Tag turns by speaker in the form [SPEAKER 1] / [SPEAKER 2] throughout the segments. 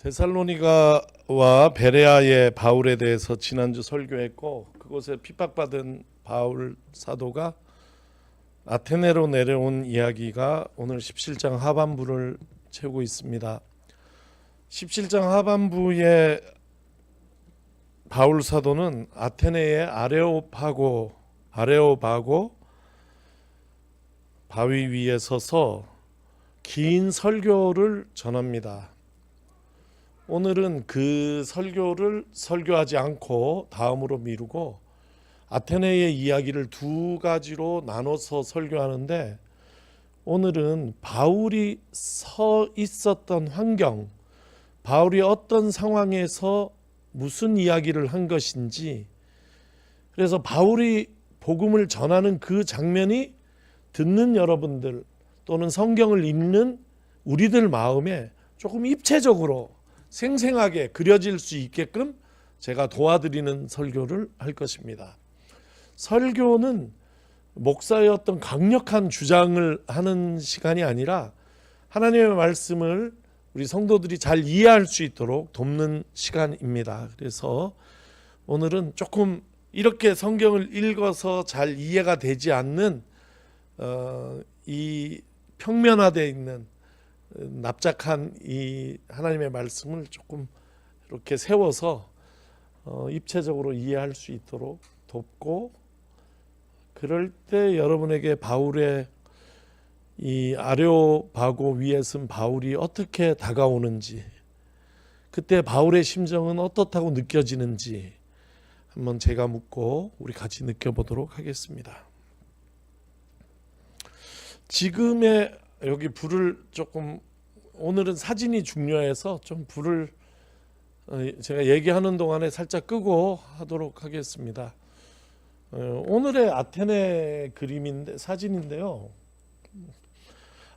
[SPEAKER 1] 데살로니가와 베레아의 바울에 대해서 지난주 설교했고, 그곳에 핍박받은 바울 사도가 아테네로 내려온 이야기가 오늘 17장 하반부를 채우고 있습니다. 17장 하반부의 바울 사도는 아테네의 아레오파고 바위 위에 서서 긴 설교를 전합니다. 오늘은 그 설교를 설교하지 않고 다음으로 미루고 아테네의 이야기를 두 가지로 나눠서 설교하는데, 오늘은 바울이 서 있었던 환경, 바울이 어떤 상황에서 무슨 이야기를 한 것인지, 그래서 바울이 복음을 전하는 그 장면이 듣는 여러분들 또는 성경을 읽는 우리들 마음에 조금 입체적으로 생생하게 그려질 수 있게끔 제가 도와드리는 설교를 할 것입니다. 설교는 목사의 어떤 강력한 주장을 하는 시간이 아니라 하나님의 말씀을 우리 성도들이 잘 이해할 수 있도록 돕는 시간입니다. 그래서 오늘은 조금 이렇게 성경을 읽어서 잘 이해가 되지 않는 이 평면화되어 있는 납작한 이 하나님의 말씀을 조금 이렇게 세워서 입체적으로 이해할 수 있도록 돕고, 그럴 때 여러분에게 바울의 이 아레오바고 위에 쓴 바울이 어떻게 다가오는지, 그때 바울의 심정은 어떻다고 느껴지는지 한번 제가 묻고 우리 같이 느껴보도록 하겠습니다. 지금의 여기 불을 조금, 오늘은 사진이 중요해서 좀 불을 제가 얘기하는 동안에 살짝 끄고 하도록 하겠습니다. 오늘의 아테네 그림인데, 사진인데요.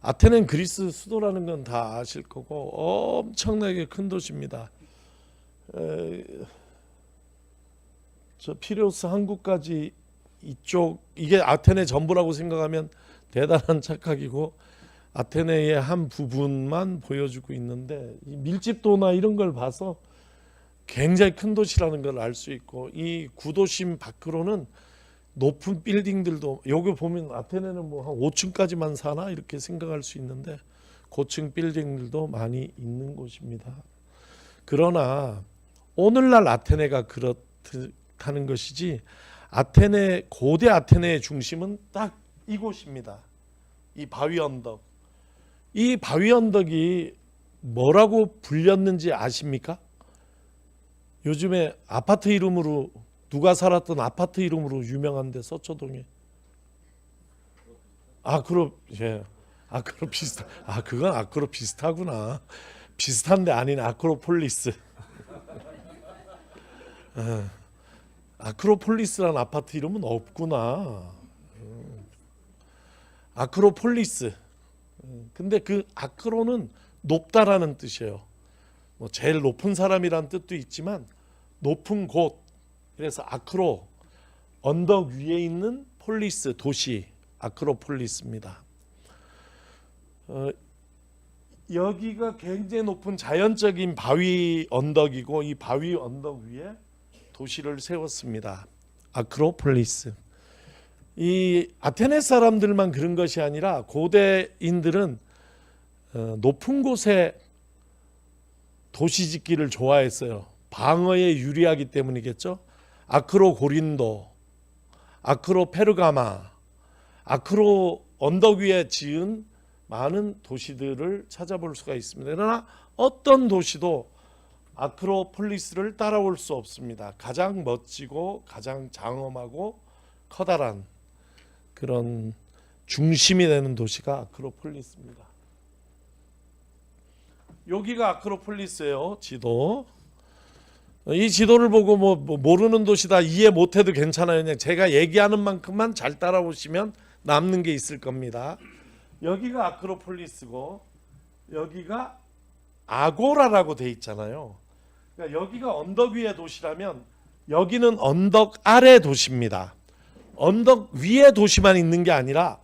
[SPEAKER 1] 아테네는 그리스 수도라는 건 다 아실 거고 엄청나게 큰 도시입니다. 저 피레우스 항구까지 이쪽, 이게 아테네 전부라고 생각하면 대단한 착각이고, 아테네의 한 부분만 보여주고 있는데, 이 밀집도나 이런 걸 봐서 굉장히 큰 도시라는 걸 알 수 있고, 이 구도심 밖으로는 높은 빌딩들도, 여기 보면 아테네는 뭐 한 5층까지만 사나 이렇게 생각할 수 있는데 고층 빌딩들도 많이 있는 곳입니다. 그러나 오늘날 아테네가 그렇다는 것이지, 아테네, 고대 아테네의 중심은 딱 이곳입니다. 이 바위 언덕. 이 바위 언덕이 뭐라고 불렸는지 아십니까? 요즘에 아파트 이름으로, 누가 살았던 아파트 이름으로 유명한데, 서초동에 아크로 비슷. 그건 아크로 비슷하구나. 비슷한데 아닌 아크로폴리스. 아크로폴리스라는 아파트 이름은 없구나. 아크로폴리스. 근데 그 아크로는 높다라는 뜻이에요. 뭐 제일 높은 사람이라는 뜻도 있지만 높은 곳. 그래서 아크로, 언덕 위에 있는 폴리스, 도시, 아크로폴리스입니다. 여기가 굉장히 높은 자연적인 바위 언덕이고, 이 바위 언덕 위에 도시를 세웠습니다. 아크로폴리스. 이 아테네 사람들만 그런 것이 아니라 고대인들은 높은 곳에 도시 짓기를 좋아했어요. 방어에 유리하기 때문이겠죠. 아크로 고린도, 아크로 페르가마, 아크로 언덕 위에 지은 많은 도시들을 찾아볼 수가 있습니다. 그러나 어떤 도시도 아크로폴리스를 따라올 수 없습니다. 가장 멋지고 가장 장엄하고 커다란 그런 중심이 되는 도시가 아크로폴리스입니다. 여기가 아크로폴리스예요. 지도. 이 지도를 보고 뭐 모르는 도시다 이해 못해도 괜찮아요. 그냥 제가 얘기하는 만큼만 잘 따라오시면 남는 게 있을 겁니다. 여기가 아크로폴리스고, 여기가 아고라라고 돼 있잖아요. 그러니까 여기가 언덕 위의 도시라면 여기는 언덕 아래 도시입니다. 언덕 위에 도시만 있는 게 아니라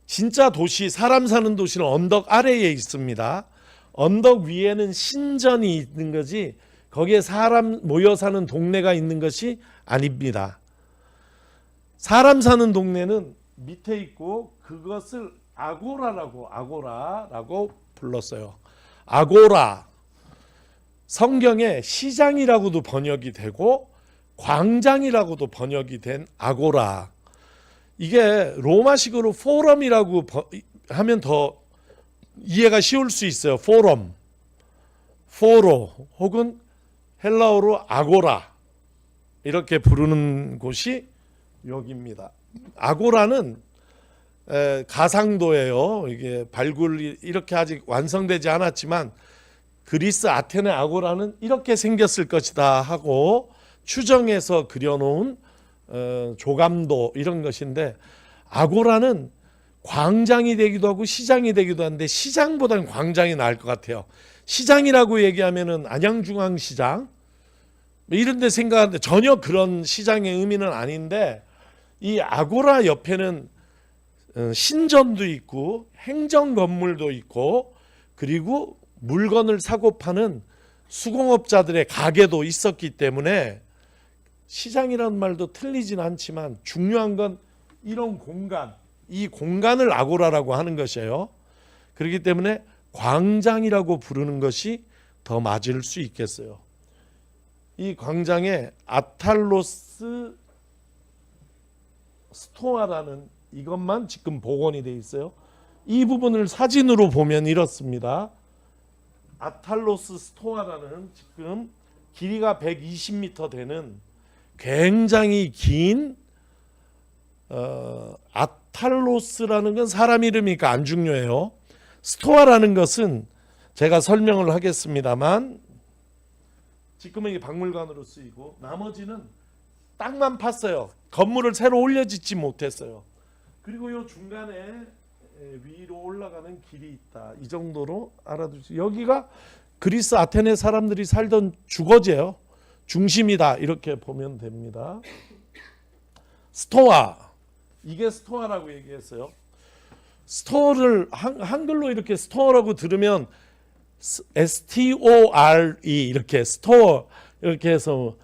[SPEAKER 1] 진짜 도시, 사람 사는 도시는 언덕 아래에 있습니다. 언덕 위에는 신전이 있는 거지 거기에 사람 모여 사는 동네가 있는 것이 아닙니다. 사람 사는 동네는 밑에 있고 그것을 아고라라고 불렀어요. 아고라. 성경에 시장이라고도 번역이 되고 광장이라고도 번역이 된 아고라. 이게 로마식으로 포럼이라고 하면 더 이해가 쉬울 수 있어요. 포럼, 포로 혹은 헬라어로 아고라 이렇게 부르는 곳이 여기입니다. 아고라는 가상도예요. 이게 발굴이 이렇게 아직 완성되지 않았지만 그리스 아테네 아고라는 이렇게 생겼을 것이다 하고 추정해서 그려놓은 조감도 이런 것인데 아고라는 광장이 되기도 하고 시장이 되기도 한데 시장보다는 광장이 나을 것 같아요. 시장이라고 얘기하면은 안양중앙시장 이런 데 생각하는데 전혀 그런 시장의 의미는 아닌데 이 아고라 옆에는 신전도 있고 행정 건물도 있고 그리고 물건을 사고 파는 수공업자들의 가게도 있었기 때문에 시장이라는 말도 틀리진 않지만 중요한 건 이런 공간, 이 공간을 아고라라고 하는 것이에요. 그렇기 때문에 광장이라고 부르는 것이 더 맞을 수 있겠어요. 이 광장에 아탈로스 스토아라는 이것만 지금 복원이 되어 있어요. 이 부분을 사진으로 보면 이렇습니다. 아탈로스 스토아라는 지금 길이가 120m 되는 굉장히 긴 아탈로스라는 건 사람 이름이니까 안 중요해요. 스토아라는 것은 제가 설명을 하겠습니다만 지금은 박물관으로 쓰이고 나머지는 땅만 팠어요. 건물을 새로 올려짓지 못했어요. 그리고 이 중간에 위로 올라가는 길이 있다. 이 정도로 알아두세요. 여기가 그리스 아테네 사람들이 살던 주거지예요. 중심이다. 이렇게 보면 됩니다. 스토아. 이게 스토아라고 얘기했어요. 스토어를 한글로 이렇게 스토어라고 들으면 S-T-O-R-E 이렇게 스토어 이렇게 해서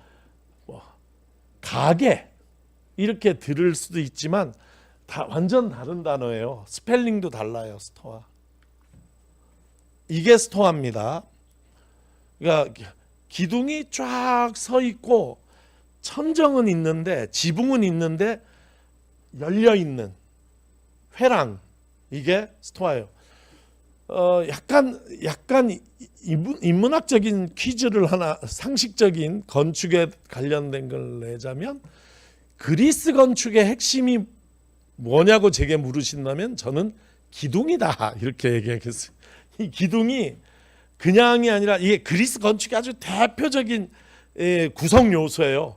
[SPEAKER 1] 가게 이렇게 들을 수도 있지만 다 완전 다른 단어예요. 스펠링도 달라요. 스토아. 이게 스토아입니다. 그러니까 기둥이 쫙 서 있고 천정은 있는데 지붕은 있는데 열려 있는 회랑 이게 스토아예요. 약간 인문학적인 퀴즈를 하나 상식적인 건축에 관련된 걸 내자면 그리스 건축의 핵심이 뭐냐고 제게 물으신다면 저는 기둥이다 이렇게 얘기하겠어요. 이 기둥이 그냥이 아니라 이게 그리스 건축의 아주 대표적인 구성 요소예요.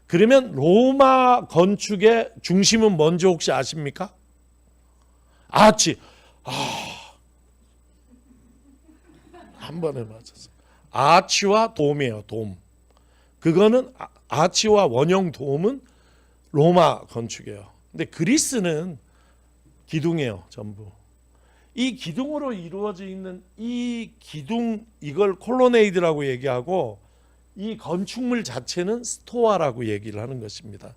[SPEAKER 1] 그러면 로마 건축의 중심은 뭔지 혹시 아십니까? 아치. 한 번에 맞았어요. 아치와 돔이에요. 돔. 그거는 아치와 원형 돔은 로마 건축이에요. 근데 그리스는 기둥이에요. 전부. 이 기둥으로 이루어져 있는 이 기둥 이걸 콜로네이드라고 얘기하고 이 건축물 자체는 스토아라고 얘기를 하는 것입니다.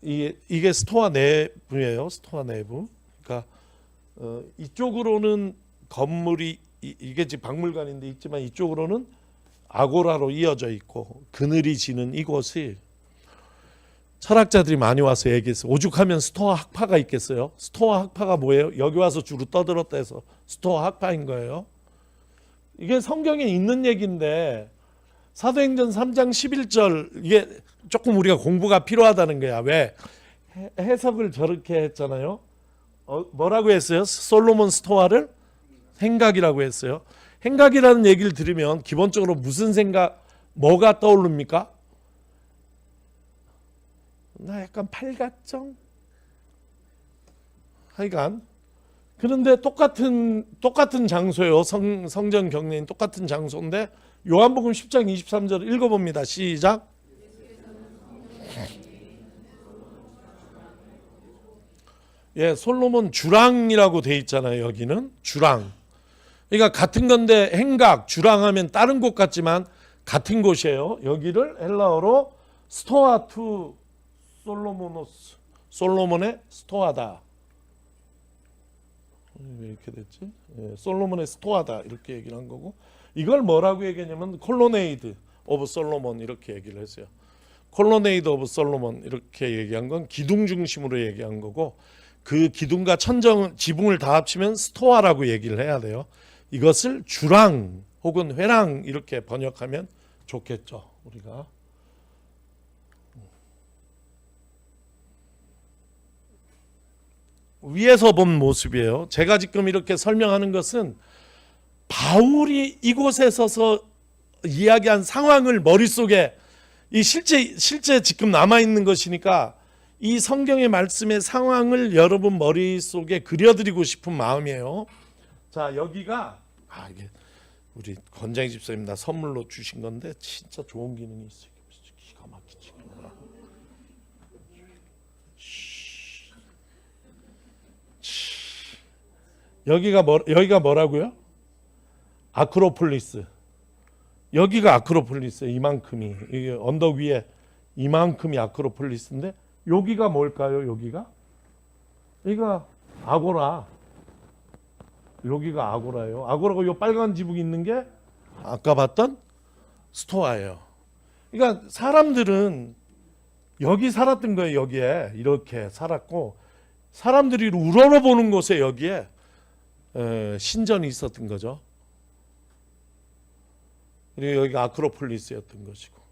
[SPEAKER 1] 이게 스토아 내부예요. 스토아 내부. 그러니까 이쪽으로는 건물이 이게 지금 박물관인데 있지만 이쪽으로는 아고라로 이어져 있고 그늘이 지는 이곳이 철학자들이 많이 와서 얘기했어요. 오죽하면 스토아 학파가 있겠어요? 스토아 학파가 뭐예요? 여기 와서 주로 떠들었다 해서 스토아 학파인 거예요. 이게 성경에 있는 얘기인데 사도행전 3장 11절 이게 조금 우리가 공부가 필요하다는 거야. 왜? 해석을 저렇게 했잖아요. 뭐라고 했어요? 솔로몬 스토아를 행각이라고 했어요. 행각이라는 얘기를 들으면 기본적으로 무슨 생각, 뭐가 떠오릅니까? 나 약간 팔각정? 하여간 그런데 똑같은 장소예요. 성전 경례인 똑같은 장소인데 요한복음 10장 23절 읽어봅니다. 시작. 예, 솔로몬 주랑이라고 돼 있잖아요. 여기는 주랑. 그러니까 같은 건데 행각, 주랑하면 다른 곳 같지만 같은 곳이에요. 여기를 헬라어로 스토아 투 솔로모노스, 솔로몬의 스토아다. 왜 이렇게 됐지? 솔로몬의 스토아다 이렇게 얘기를 한 거고, 이걸 뭐라고 얘기하냐면 콜로네이드 오브 솔로몬 이렇게 얘기를 했어요. 콜로네이드 오브 솔로몬 이렇게 얘기한 건 기둥 중심으로 얘기한 거고, 그 기둥과 천정 지붕을 다 합치면 스토아라고 얘기를 해야 돼요. 이것을 주랑 혹은 회랑 이렇게 번역하면 좋겠죠. 우리가 위에서 본 모습이에요. 제가 지금 이렇게 설명하는 것은 바울이 이곳에 서서 이야기한 상황을 머릿속에 이 실제 지금 남아 있는 것이니까 이 성경의 말씀의 상황을 여러분 머릿속에 그려드리고 싶은 마음이에요. 자, 여기가 이게 우리 권장희 집사님 나 선물로 주신 건데 진짜 좋은 기능이 있어요. 기가 막히지. 여기가 뭐라고요? 아크로폴리스. 여기가 아크로폴리스. 이만큼이 이게 언덕 위에 이만큼이 아크로폴리스인데 여기가 뭘까요? 여기가 아고라. 여기가 아고라예요. 아고라가 요 빨간 지붕이 있는 게 아까 봤던 스토아예요. 그러니까 사람들은 여기 살았던 거예요. 여기에 이렇게 살았고, 사람들이 우러러보는 곳에 여기에 신전이 있었던 거죠. 그리고 여기가 아크로폴리스였던 것이고,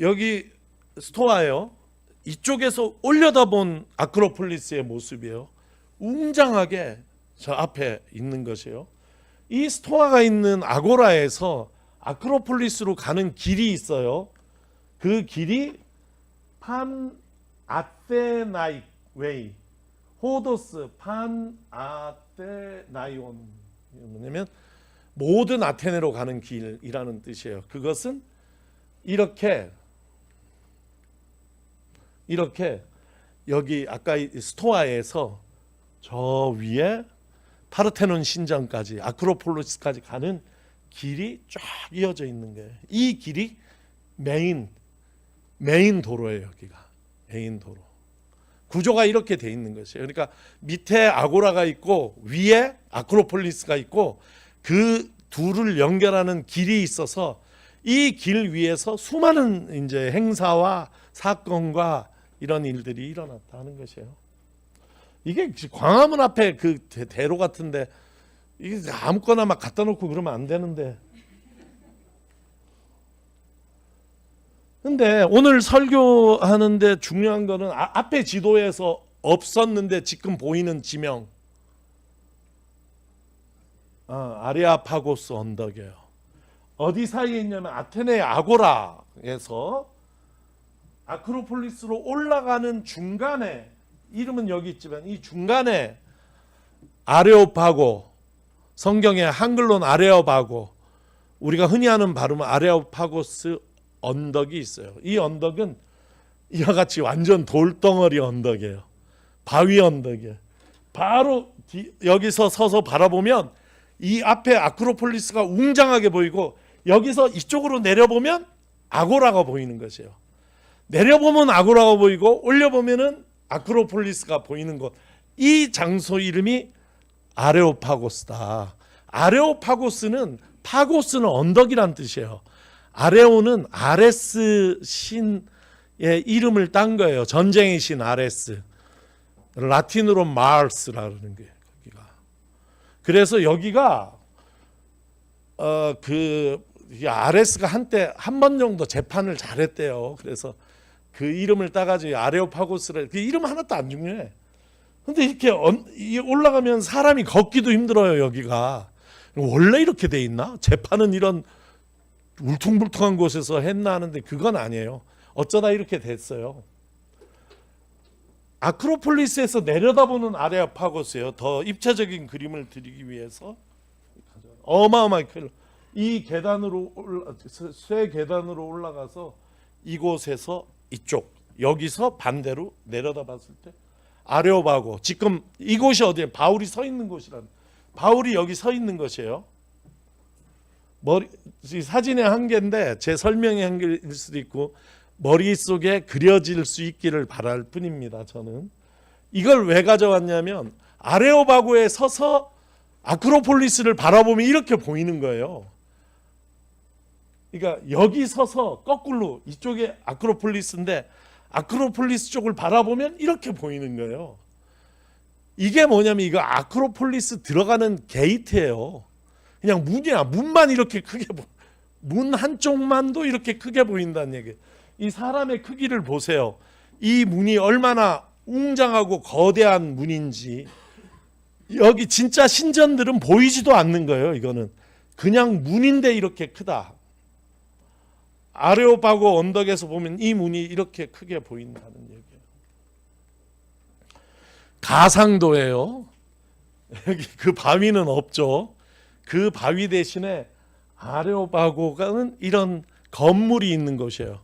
[SPEAKER 1] 여기 스토아예요. 이쪽에서 올려다본 아크로폴리스의 모습이에요. 웅장하게 저 앞에 있는 것이에요. 이 스토아가 있는 아고라에서 아크로폴리스로 가는 길이 있어요. 그 길이 판 아테나이 웨이, 호도스 판 아테나이온, 뭐냐면 모든 아테네로 가는 길이라는 뜻이에요. 그것은 이렇게 여기 아까 스토아에서 저 위에 파르테논 신전까지 아크로폴리스까지 가는 길이 쫙 이어져 있는 거예요. 이 길이 메인 도로예요. 여기가 메인 도로. 구조가 이렇게 돼 있는 것이에요. 그러니까 밑에 아고라가 있고 위에 아크로폴리스가 있고 그 둘을 연결하는 길이 있어서 이 길 위에서 수많은 이제 행사와 사건과 이런 일들이 일어났다 하는 것이에요. 이게 광화문 앞에 그 대로 같은데 이게 아무거나 막 갖다 놓고 그러면 안 되는데. 근데 오늘 설교하는데 중요한 거는 앞에 지도에서 없었는데 지금 보이는 지명, 아레아파고스 언덕이에요. 어디 사이에 있냐면 아테네 아고라에서 아크로폴리스로 올라가는 중간에, 이름은 여기 있지만 이 중간에 아레오파고, 성경에 한글로는 아레오파고, 우리가 흔히 하는 발음은 아레오파고스 언덕이 있어요. 이 언덕은 이와 같이 완전 돌덩어리 언덕이에요. 바위 언덕이에요. 바로 여기서 서서 바라보면 이 앞에 아크로폴리스가 웅장하게 보이고, 여기서 이쪽으로 내려보면 아고라가 보이는 것이에요. 내려보면 아고라가 보이고 올려보면은 아크로폴리스가 보이는 곳. 이 장소 이름이 아레오파고스다. 아레오파고스는, 파고스는 언덕이란 뜻이에요. 아레오는 아레스 신의 이름을 딴 거예요. 전쟁의 신 아레스. 라틴으로 마르스라는 거예요. 여기가. 그래서 여기가 아레스가 한때 한 번 정도 재판을 잘했대요. 그래서 그 이름을 따가지고 아레오파고스를, 그 이름 하나도 안 중요해. 근데 이렇게 올라가면 사람이 걷기도 힘들어요. 여기가 원래 이렇게 돼 있나? 재판은 이런 울퉁불퉁한 곳에서 했나 하는데 그건 아니에요. 어쩌다 이렇게 됐어요. 아크로폴리스에서 내려다보는 아레오파고스예요. 더 입체적인 그림을 드리기 위해서 어마어마하게 큰 이 계단으로 쇠 계단으로 올라가서 이곳에서 이쪽, 여기서 반대로 내려다봤을 때 아레오파고, 지금 이곳이 어디에 바울이 서 있는 곳이란, 바울이 여기 서 있는 것이에요. 사진의 한계인데 제 설명의 한계일 수도 있고 머릿속에 그려질 수 있기를 바랄 뿐입니다. 저는 이걸 왜 가져왔냐면 아레오바고에 서서 아크로폴리스를 바라보면 이렇게 보이는 거예요. 그러니까 여기 서서 거꾸로 이쪽에 아크로폴리스인데 아크로폴리스 쪽을 바라보면 이렇게 보이는 거예요. 이게 뭐냐면 이거 아크로폴리스 들어가는 게이트예요. 그냥 문이야. 문만 이렇게 크게 문 한쪽만도 이렇게 크게 보인다는 얘기예요. 이 사람의 크기를 보세요. 이 문이 얼마나 웅장하고 거대한 문인지. 여기 진짜 신전들은 보이지도 않는 거예요. 이거는 그냥 문인데 이렇게 크다. 아레오파고 언덕에서 보면 이 문이 이렇게 크게 보인다는 얘기예요. 가상도예요. 여기 그 바위는 없죠. 그 바위 대신에 아레오파고는 이런 건물이 있는 곳이에요.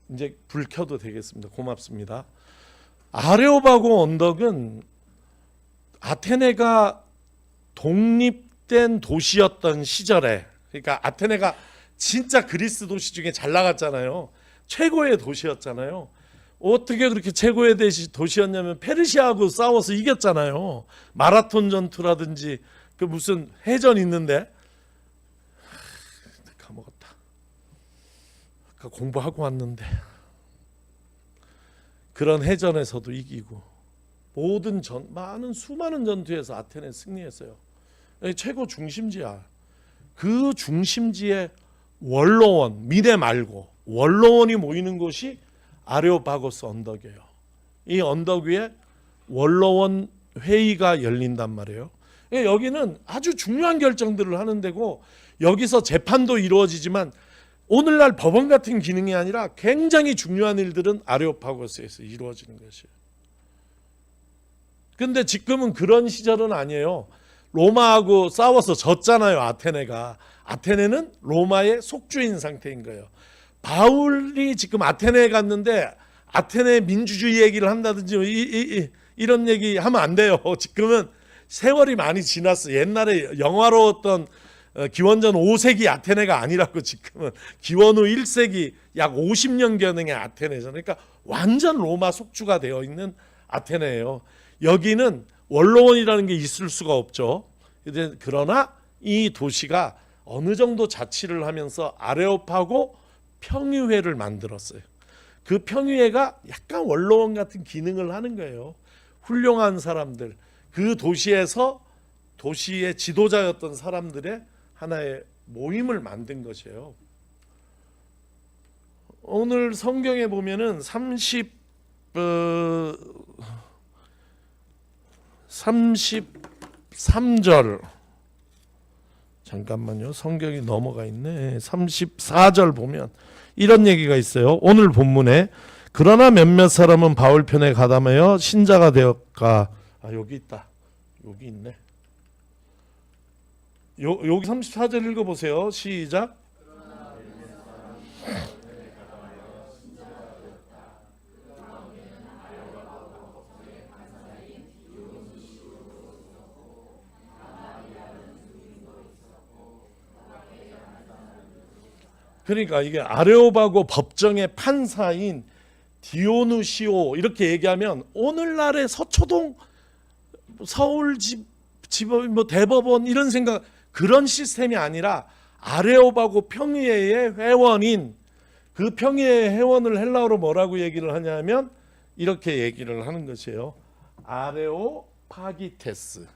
[SPEAKER 1] 이제 불 켜도 되겠습니다. 고맙습니다. 아레오파고 언덕은 아테네가 독립된 도시였던 시절에, 그러니까 아테네가 진짜 그리스 도시 중에 잘 나갔잖아요. 최고의 도시였잖아요. 어떻게 그렇게 최고의 도시였냐면 페르시아하고 싸워서 이겼잖아요. 마라톤 전투라든지 그 무슨 해전 있는데 까먹었다. 아까 공부하고 왔는데 그런 해전에서도 이기고 모든 수많은 전투에서 아테네 승리했어요. 최고 중심지야. 그 중심지에 원로원, 미대 말고 원로원이 모이는 곳이 아레오파고스 언덕이에요. 이 언덕 위에 원로원 회의가 열린단 말이에요. 여기는 아주 중요한 결정들을 하는 데고 여기서 재판도 이루어지지만 오늘날 법원 같은 기능이 아니라 굉장히 중요한 일들은 아레오파고스에서 이루어지는 것이에요. 근데 지금은 그런 시절은 아니에요. 로마하고 싸워서 졌잖아요. 아테네가. 아테네는 로마의 속주인 상태인 거예요. 바울이 지금 아테네에 갔는데 아테네 민주주의 얘기를 한다든지 이런 얘기 하면 안 돼요. 지금은 세월이 많이 지났어. 옛날에 영화로웠던 기원전 5세기 아테네가 아니라고. 지금은 기원 후 1세기 약 50년경의 아테네잖아요. 그러니까 완전 로마 속주가 되어 있는 아테네예요. 여기는 원로원이라는 게 있을 수가 없죠. 그러나 이 도시가 어느 정도 자치를 하면서 아레오파고 평의회를 만들었어요. 그 평의회가 약간 원로원 같은 기능을 하는 거예요. 훌륭한 사람들, 그 도시에서 도시의 지도자였던 사람들의 하나의 모임을 만든 것이에요. 오늘 성경에 보면은 33절 잠깐만요. 성경이 넘어가 있네. 34절 보면 이런 얘기가 있어요. 오늘 본문에 그러나 몇몇 사람은 바울 편에 가담하여 신자가 되었가. 여기 있다. 여기 있네. 여기 34절 읽어보세요. 시작. 그러니까 이게 아레오파고 법정의 판사인 디오누시오 이렇게 얘기하면 오늘날의 서초동 서울 뭐 대법원 이런 생각, 그런 시스템이 아니라 아레오파고 평의회의 회원인, 그 평의회 회원을 헬라어로 뭐라고 얘기를 하냐면 이렇게 얘기를 하는 것이에요. 아레오파기테스.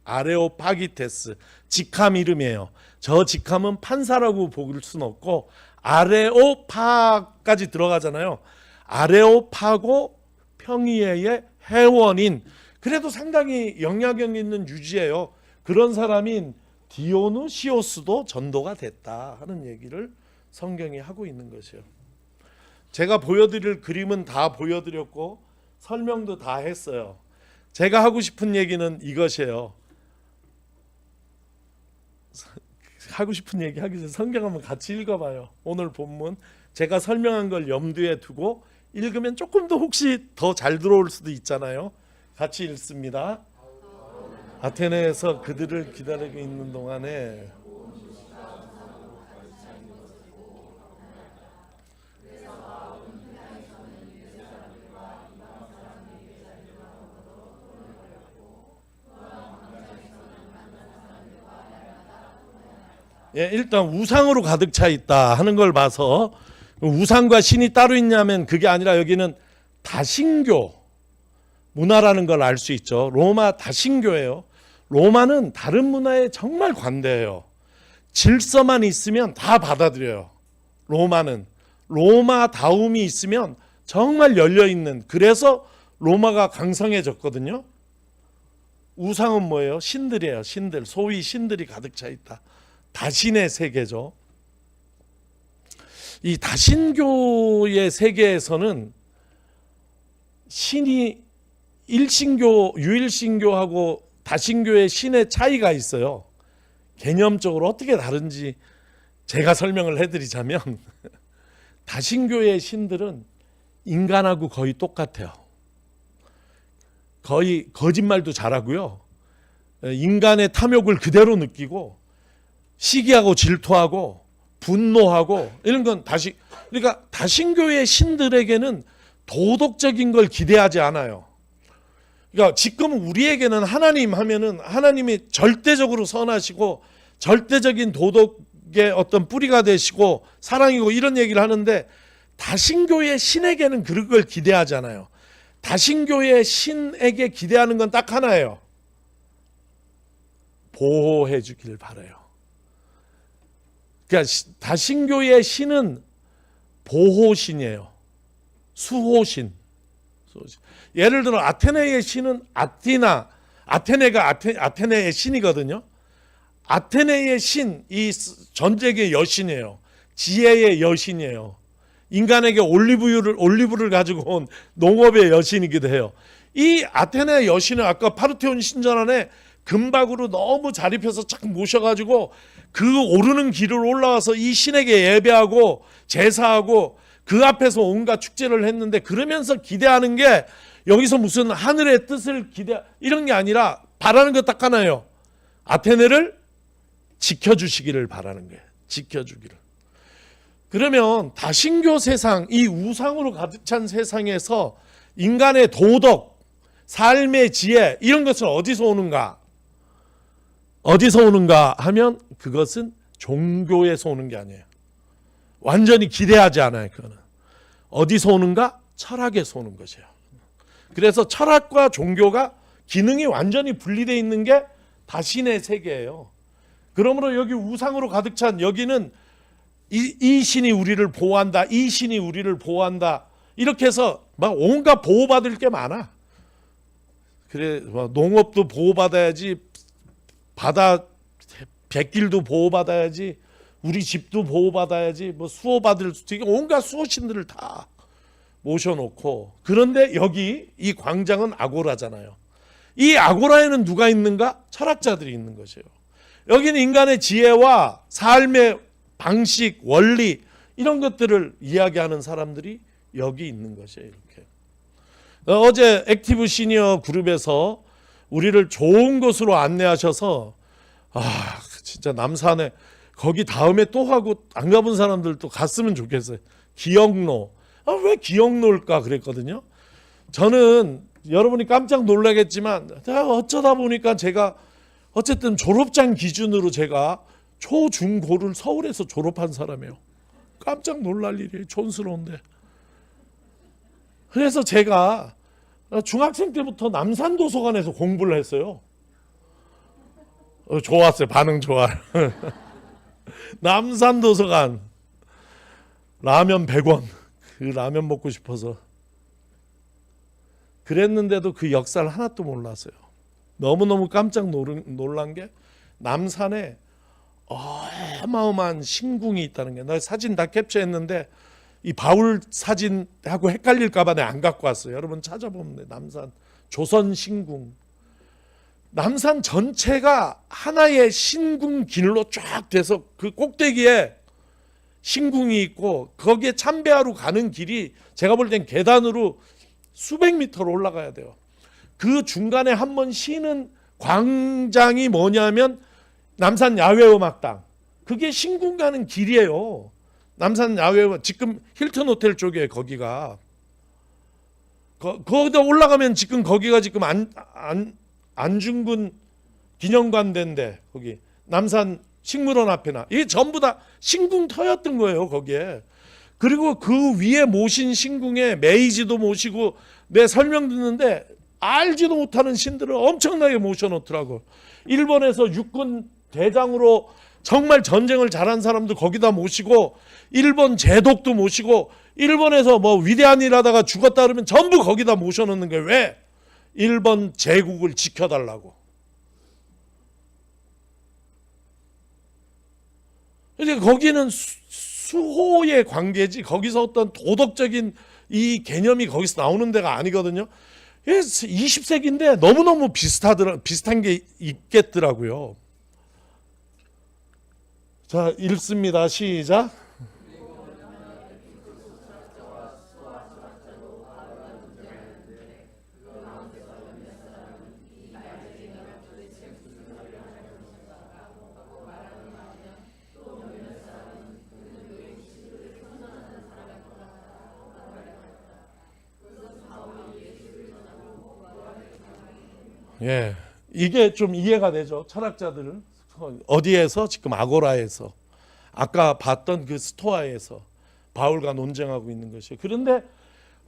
[SPEAKER 1] 아레오파기테스. 직함 이름이에요. 저 직함은 판사라고 볼 수는 없고 아레오파까지 들어가잖아요. 아레오파고 평의회의 회원인, 그래도 상당히 영향력 있는 유지예요. 그런 사람인 디오누시오스도 전도가 됐다 하는 얘기를 성경이 하고 있는 것이에요. 제가 보여드릴 그림은 다 보여드렸고 설명도 다 했어요. 제가 하고 싶은 얘기는 이것이에요. 하고 싶은 얘기 하기 전에 성경 한번 같이 읽어봐요. 오늘 본문 제가 설명한 걸 염두에 두고 읽으면 조금 더 혹시 더 잘 들어올 수도 있잖아요. 같이 읽습니다. 아테네에서 그들을 기다리고 있는 동안에 일단 우상으로 가득 차 있다 하는 걸 봐서 우상과 신이 따로 있냐면 그게 아니라 여기는 다신교 문화라는 걸 알 수 있죠. 로마 다신교예요. 로마는 다른 문화에 정말 관대해요. 질서만 있으면 다 받아들여요. 로마는 로마다움이 있으면 정말 열려있는, 그래서 로마가 강성해졌거든요. 우상은 뭐예요? 신들이에요. 신들, 소위 신들이 가득 차 있다. 다신의 세계죠. 이 다신교의 세계에서는 신이 일신교, 유일신교하고 다신교의 신의 차이가 있어요. 개념적으로 어떻게 다른지 제가 설명을 해드리자면 다신교의 신들은 인간하고 거의 똑같아요. 거의 거짓말도 잘하고요. 인간의 탐욕을 그대로 느끼고 시기하고 질투하고 분노하고 이런 건 그러니까 다신교의 신들에게는 도덕적인 걸 기대하지 않아요. 그러니까 지금 우리에게는 하나님 하면은 하나님이 절대적으로 선하시고 절대적인 도덕의 어떤 뿌리가 되시고 사랑이고 이런 얘기를 하는데, 다신교의 신에게는 그런 걸 기대하지 않아요. 다신교의 신에게 기대하는 건 딱 하나예요. 보호해 주길 바라요. 그러니까 다신교의 신은 보호신이에요. 수호신. 예를 들어 아테네의 신은 아티나, 아테네가 아테네의 신이거든요. 아테네의 신, 이 전쟁의 여신이에요. 지혜의 여신이에요. 인간에게 올리브를 가지고 온 농업의 여신이기도 해요. 이 아테네 여신은 아까 파르테논 신전 안에 금박으로 너무 잘 입혀서 착 모셔가지고 그 오르는 길을 올라와서 이 신에게 예배하고 제사하고 그 앞에서 온갖 축제를 했는데, 그러면서 기대하는 게 여기서 무슨 하늘의 뜻을 이런 게 아니라 바라는 것 딱 하나예요. 아테네를 지켜주시기를 바라는 거예요. 지켜주기를. 그러면 다신교 세상, 이 우상으로 가득 찬 세상에서 인간의 도덕, 삶의 지혜 이런 것은 어디서 오는가? 어디서 오는가 하면 그것은 종교에서 오는 게 아니에요. 완전히 기대하지 않아요. 그거는 어디서 오는가? 철학에서 오는 것이에요. 그래서 철학과 종교가 기능이 완전히 분리되어 있는 게 다신의 세계예요. 그러므로 여기 우상으로 가득 찬 여기는 이 신이 우리를 보호한다, 이 신이 우리를 보호한다, 이렇게 해서 막 온갖 보호받을 게 많아. 그래, 농업도 보호받아야지, 바다 백길도 보호받아야지, 우리 집도 보호받아야지, 뭐 수호받을 되게 온갖 수호신들을 다 모셔놓고, 그런데 여기 이 광장은 아고라잖아요. 이 아고라에는 누가 있는가? 철학자들이 있는 것이에요. 여기는 인간의 지혜와 삶의 방식, 원리 이런 것들을 이야기하는 사람들이 여기 있는 것이에요. 이렇게. 어제 액티브 시니어 그룹에서 우리를 좋은 곳으로 안내하셔서 진짜 남산에 거기 다음에 또 하고 안 가본 사람들도 갔으면 좋겠어요. 기억로. 왜 기억로일까 그랬거든요. 저는 여러분이 깜짝 놀라겠지만 어쩌다 보니까 제가 어쨌든 졸업장 기준으로 제가 초, 중, 고를 서울에서 졸업한 사람이에요. 깜짝 놀랄 일이에요. 촌스러운데. 그래서 제가 중학생 때부터 남산도서관에서 공부를 했어요. 좋았어요. 반응 좋아요. 남산도서관. 라면 100원. 그 라면 먹고 싶어서. 그랬는데도 그 역사를 하나도 몰랐어요. 너무너무 깜짝 놀란 게 남산에 어마어마한 신궁이 있다는 게, 나 사진 다 캡처했는데 이 바울 사진하고 헷갈릴까 봐 내가 안 갖고 왔어요. 여러분 찾아보면 돼. 남산 조선 신궁. 남산 전체가 하나의 신궁 길로 쫙 돼서 그 꼭대기에 신궁이 있고, 거기에 참배하러 가는 길이 제가 볼 땐 계단으로 수백 미터로 올라가야 돼요. 그 중간에 한 번 쉬는 광장이 뭐냐면 남산 야외음악당. 그게 신궁 가는 길이에요. 남산 야외 지금 힐튼 호텔 쪽에 거기가 거기다 올라가면 지금 거기가 지금 안중근 기념관대인데 거기 남산 식물원 앞에나 이게 전부 다 신궁터였던 거예요 거기에. 그리고 그 위에 모신 신궁에 메이지도 모시고 내 설명 듣는데 알지도 못하는 신들을 엄청나게 모셔놓더라고. 일본에서 육군 대장으로 정말 전쟁을 잘한 사람도 거기다 모시고 일본 제독도 모시고 일본에서 뭐 위대한 일 하다가 죽었다 그러면 전부 거기다 모셔놓는 거예요. 왜? 일본 제국을 지켜달라고. 그러니까 거기는 수호의 관계지 거기서 어떤 도덕적인 이 개념이 거기서 나오는 데가 아니거든요. 20세기인데 너무너무 비슷한 게 있겠더라고요. 자, 읽습니다. 시작. 예, 이게 좀 이해가 되죠. 철학자들은 어디에서? 지금 아고라에서 아까 봤던 그 스토아에서 바울과 논쟁하고 있는 것이에요. 그런데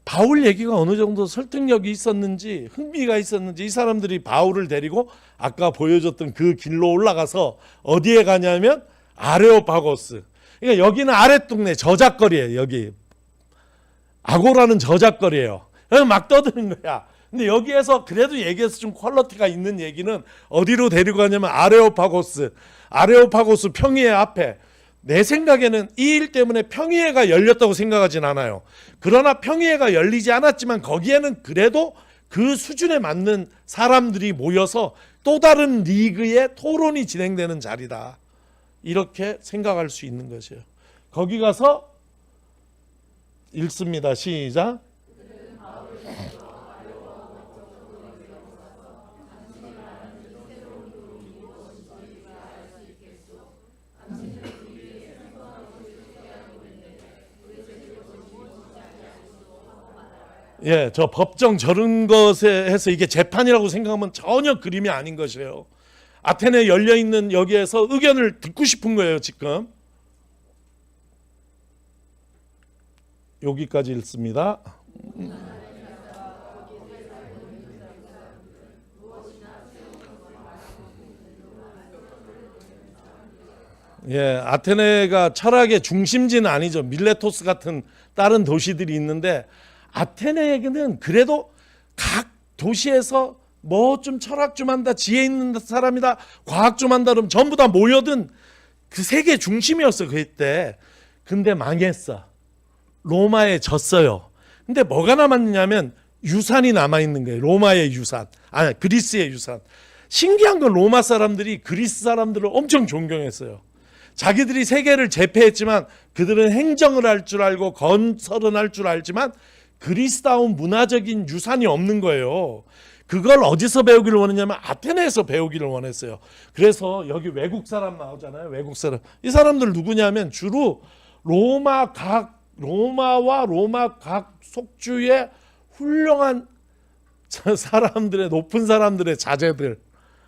[SPEAKER 1] 바울 얘기가 어느 정도 설득력이 있었는지 흥미가 있었는지 이 사람들이 바울을 데리고 아까 보여줬던 그 길로 올라가서 어디에 가냐면 아레오파고스. 그러니까 여기는 아랫동네 저작거리예요. 여기 아고라는 저작거리예요. 막 떠드는 거야. 근데 여기에서 그래도 얘기해서 좀 퀄리티가 있는 얘기는 어디로 데리고 가냐면 아레오파고스 평의회 앞에. 내 생각에는 이 일 때문에 평의회가 열렸다고 생각하진 않아요. 그러나 평의회가 열리지 않았지만 거기에는 그래도 그 수준에 맞는 사람들이 모여서 또 다른 리그의 토론이 진행되는 자리다. 이렇게 생각할 수 있는 것이에요. 거기 가서 읽습니다. 시작. 예, 저 법정 저런 것에 해서 이게 재판이라고 생각하면 전혀 그림이 아닌 것이에요. 아테네에 열려있는 여기에서 의견을 듣고 싶은 거예요. 지금 여기까지 읽습니다. 예, 아테네가 철학의 중심지는 아니죠. 밀레토스 같은 다른 도시들이 있는데 아테네에는 그래도 각 도시에서 뭐 좀 철학 좀 한다, 지혜 있는 사람이다, 과학 좀 한다 그러면 전부 다 모여든 그 세계 중심이었어 그때. 근데 망했어. 로마에 졌어요. 근데 뭐가 남았느냐면 유산이 남아있는 거예요. 로마의 유산, 아니 그리스의 유산. 신기한 건 로마 사람들이 그리스 사람들을 엄청 존경했어요. 자기들이 세계를 제패했지만 그들은 행정을 할 줄 알고 건설은 할 줄 알지만 그리스다운 문화적인 유산이 없는 거예요. 그걸 어디서 배우기를 원했냐면 아테네에서 배우기를 원했어요. 그래서 여기 외국 사람 나오잖아요. 외국 사람. 이 사람들 누구냐면 주로 로마와 로마 각 속주의 훌륭한 사람들의 높은 사람들의 자제들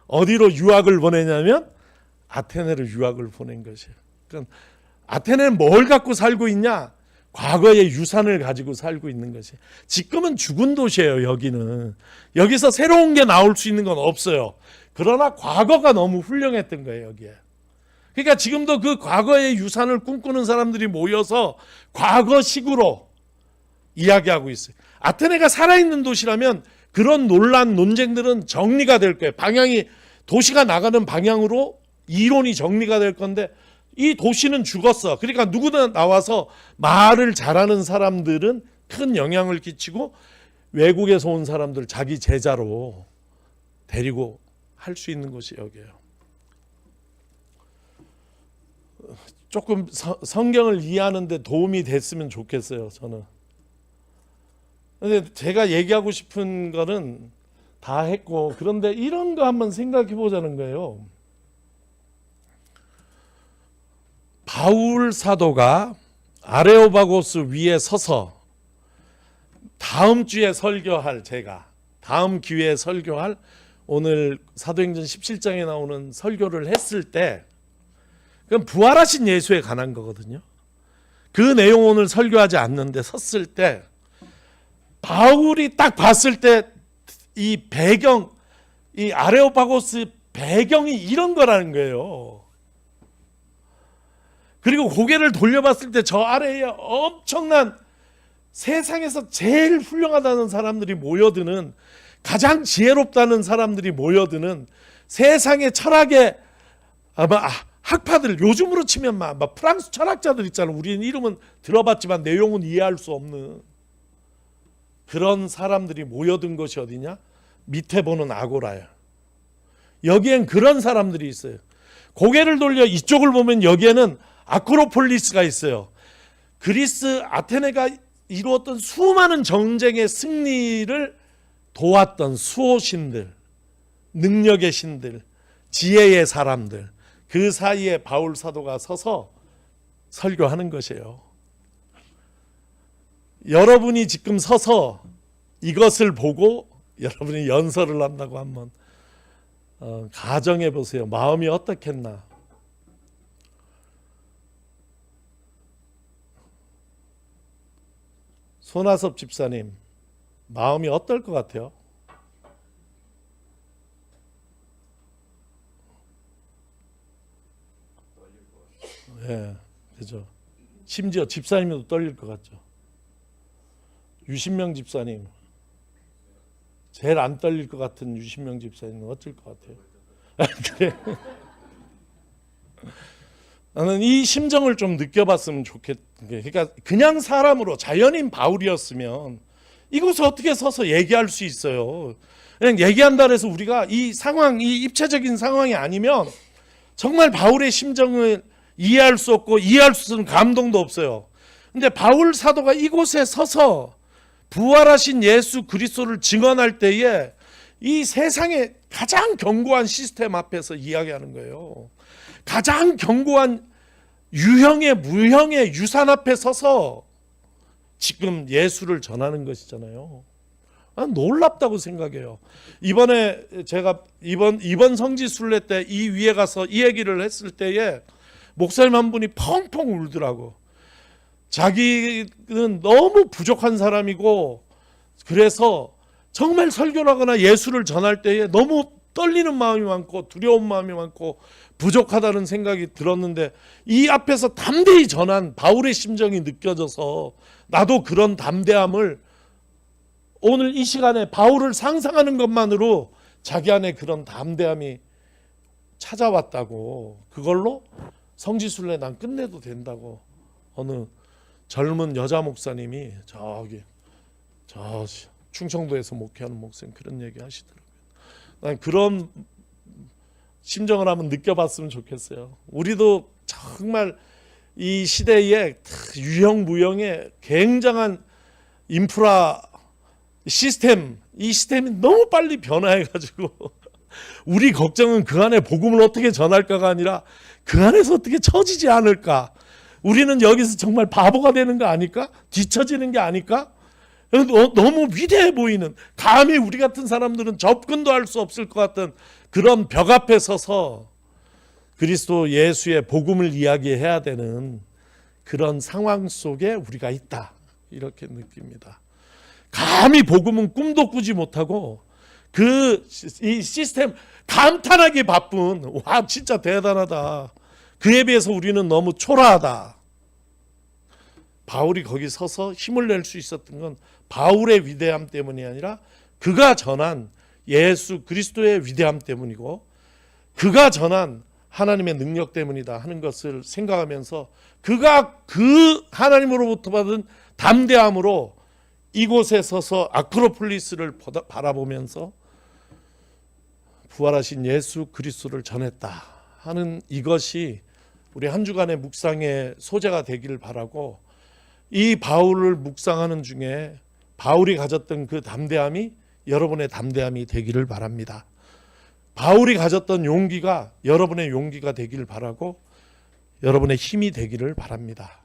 [SPEAKER 1] 어디로 유학을 보내냐면 아테네로 유학을 보낸 것이에요. 그러니까 아테네는 뭘 갖고 살고 있냐? 과거의 유산을 가지고 살고 있는 것이. 지금은 죽은 도시예요. 여기는. 여기서 새로운 게 나올 수 있는 건 없어요. 그러나 과거가 너무 훌륭했던 거예요. 여기에. 그러니까 지금도 그 과거의 유산을 꿈꾸는 사람들이 모여서 과거식으로 이야기하고 있어요. 아테네가 살아있는 도시라면 그런 논란, 논쟁들은 정리가 될 거예요. 방향이 도시가 나가는 방향으로 이론이 정리가 될 건데 이 도시는 죽었어. 그러니까 누구나 나와서 말을 잘하는 사람들은 큰 영향을 끼치고 외국에서 온 사람들 자기 제자로 데리고 할 수 있는 곳이 여기예요. 조금 성경을 이해하는 데 도움이 됐으면 좋겠어요. 저는. 근데 제가 얘기하고 싶은 거는 다 했고, 그런데 이런 거 한번 생각해 보자는 거예요. 바울 사도가 아레오바고스 위에 서서 다음 주에 설교할, 제가 다음 기회에 설교할 오늘 사도행전 17장에 나오는 설교를 했을 때, 그건 부활하신 예수에 관한 거거든요. 그 내용 오늘 설교하지 않는데 섰을 때 바울이 딱 봤을 때 이 배경, 이 아레오파고스 배경이 이런 거라는 거예요. 그리고 고개를 돌려봤을 때 저 아래에 엄청난, 세상에서 제일 훌륭하다는 사람들이 모여드는, 가장 지혜롭다는 사람들이 모여드는 세상의 철학의 아마 학파들, 요즘으로 치면 막 프랑스 철학자들 있잖아요. 우리는 이름은 들어봤지만 내용은 이해할 수 없는 그런 사람들이 모여든 것이 어디냐? 밑에 보는 아고라야. 여기엔 그런 사람들이 있어요. 고개를 돌려 이쪽을 보면 여기에는 아크로폴리스가 있어요. 그리스 아테네가 이루었던 수많은 전쟁의 승리를 도왔던 수호신들, 능력의 신들, 지혜의 사람들, 그 사이에 바울 사도가 서서 설교하는 것이에요. 여러분이 지금 서서 이것을 보고 여러분이 연설을 한다고 한번 가정해 보세요. 마음이 어떻겠나? 손아섭 집사님, 마음이 어떨 것 같아요? 예, 그죠. 심지어 집사님도 떨릴 것 같죠. 유신명 집사님, 제일 안 떨릴 것 같은 유신명 집사님은 어쩔 것 같아요? 그래. 나는 이 심정을 좀 느껴봤으면 좋겠. 그러니까 그냥 사람으로 자연인 바울이었으면 이곳에 어떻게 서서 얘기할 수 있어요? 그냥 얘기한다 해서 우리가 이 상황, 이 입체적인 상황이 아니면 정말 바울의 심정을 이해할 수 없고 이해할 수 없는 감동도 없어요. 근데 바울 사도가 이곳에 서서 부활하신 예수 그리스도를 증언할 때에 이 세상의 가장 견고한 시스템 앞에서 이야기하는 거예요. 가장 견고한 유형의 무형의 유산 앞에 서서 지금 예수를 전하는 것이잖아요. 놀랍다고 생각해요. 이번에 제가 이번 성지 순례 때 이 위에 가서 이 얘기를 했을 때에 목사님 한 분이 펑펑 울더라고. 자기는 너무 부족한 사람이고 그래서 정말 설교를 하거나 예수를 전할 때에 너무 떨리는 마음이 많고 두려운 마음이 많고 부족하다는 생각이 들었는데 이 앞에서 담대히 전한 바울의 심정이 느껴져서 나도 그런 담대함을 오늘 이 시간에 바울을 상상하는 것만으로 자기 안에 그런 담대함이 찾아왔다고, 그걸로 성지순례 난 끝내도 된다고 어느 젊은 여자 목사님이 저 충청도에서 목회하는 목사님 그런 얘기 하시더라고요. 난 그런 심정을 한번 느껴봤으면 좋겠어요. 우리도 정말 이 시대에 유형 무형의 굉장한 인프라 시스템, 이 시스템이 너무 빨리 변화해가지고 우리 걱정은 그 안에 복음을 어떻게 전할까가 아니라 그 안에서 어떻게 처지지 않을까. 우리는 여기서 정말 바보가 되는 거 아닐까? 뒤처지는 게 아닐까? 너무 위대해 보이는, 감히 우리 같은 사람들은 접근도 할 수 없을 것 같은 그런 벽 앞에 서서 그리스도 예수의 복음을 이야기해야 되는 그런 상황 속에 우리가 있다, 이렇게 느낍니다. 감히 복음은 꿈도 꾸지 못하고 이 시스템 감탄하기 바쁜, 와 진짜 대단하다, 그에 비해서 우리는 너무 초라하다. 바울이 거기 서서 힘을 낼 수 있었던 건 바울의 위대함 때문이 아니라 그가 전한 예수 그리스도의 위대함 때문이고 그가 전한 하나님의 능력 때문이다 하는 것을 생각하면서 그가 그 하나님으로부터 받은 담대함으로 이곳에 서서 아크로폴리스를 바라보면서 부활하신 예수 그리스도를 전했다 하는 이것이 우리 한 주간의 묵상의 소재가 되기를 바라고, 이 바울을 묵상하는 중에 바울이 가졌던 그 담대함이 여러분의 담대함이 되기를 바랍니다. 바울이 가졌던 용기가 여러분의 용기가 되기를 바라고 여러분의 힘이 되기를 바랍니다.